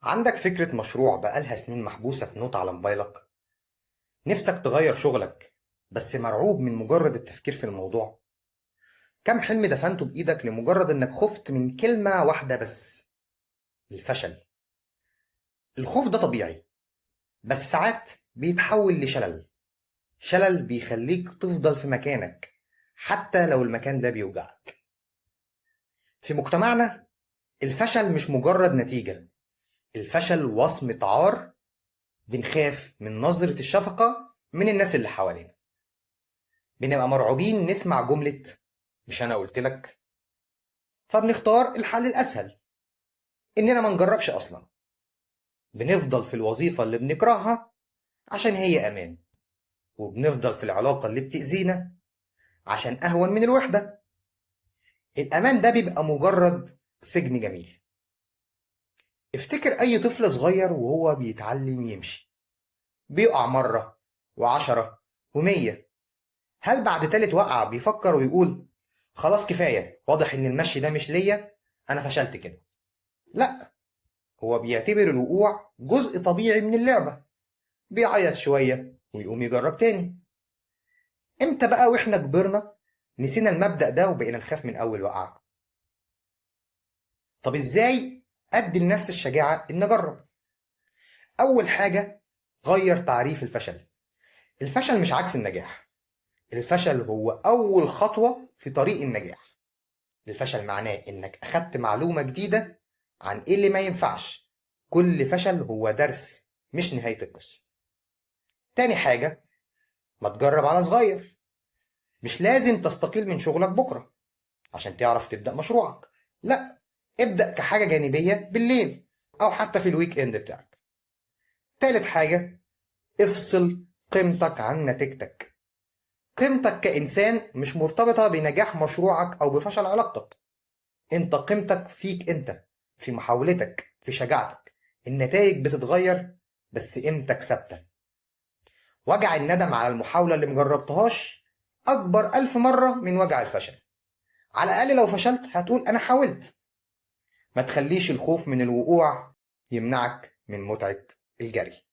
عندك فكرة مشروع بقالها سنين محبوسة في نوت على موبايلك؟ نفسك تغير شغلك بس مرعوب من مجرد التفكير في الموضوع؟ كم حلم دفنته بإيدك لمجرد إنك خفت من كلمة واحدة بس؟ الفشل. الخوف ده طبيعي، بس ساعات بيتحول لشلل. شلل بيخليك تفضل في مكانك حتى لو المكان ده بيوجعك. في مجتمعنا الفشل مش مجرد نتيجة، الفشل وصمة عار. بنخاف من نظرة الشفقة من الناس اللي حوالينا. بنبقى مرعوبين نسمع جملة مش أنا قلت لك، فبنختار الحل الأسهل، إننا ما نجربش أصلا. بنفضل في الوظيفة اللي بنكرهها عشان هي أمان، وبنفضل في العلاقة اللي بتأذينا عشان أهون من الوحدة. الأمان ده بيبقى مجرد سجن جميل. افتكر أي طفل صغير وهو بيتعلم يمشي، بيقع مرة وعشرة ومية. هل بعد تالت وقعة بيفكر ويقول خلاص كفاية، واضح إن المشي ده مش ليا، أنا فشلت كده؟ لأ، هو بيعتبر الوقوع جزء طبيعي من اللعبة، بيعيط شوية ويقوم يجرب تاني. امتى بقى واحنا كبرنا نسينا المبدأ ده وبقينا نخاف من أول وقعة؟ طب ازاي أدي لنفس الشجاعة إن أجرب؟ أول حاجة، غير تعريف الفشل. الفشل مش عكس النجاح، الفشل هو أول خطوة في طريق النجاح. الفشل معناه إنك أخدت معلومة جديدة عن إيه اللي ما ينفعش. كل فشل هو درس مش نهاية القصة. تاني حاجة، ما تجرب على صغير. مش لازم تستقيل من شغلك بكرة عشان تعرف تبدأ مشروعك، لا، ابدأ كحاجة جانبية بالليل أو حتى في الويك إند بتاعك. تالت حاجة، افصل قيمتك عن نتيجتك. قيمتك كإنسان مش مرتبطة بنجاح مشروعك أو بفشل علاقتك. انت قيمتك فيك انت، في محاولتك، في شجاعتك. النتائج بتتغير بس قيمتك ثابتة. وجع الندم على المحاولة اللي مجربتهاش أكبر 1000 مرة من وجع الفشل. على الأقل لو فشلت هتقول أنا حاولت. ما تخليش الخوف من الوقوع يمنعك من متعة الجري.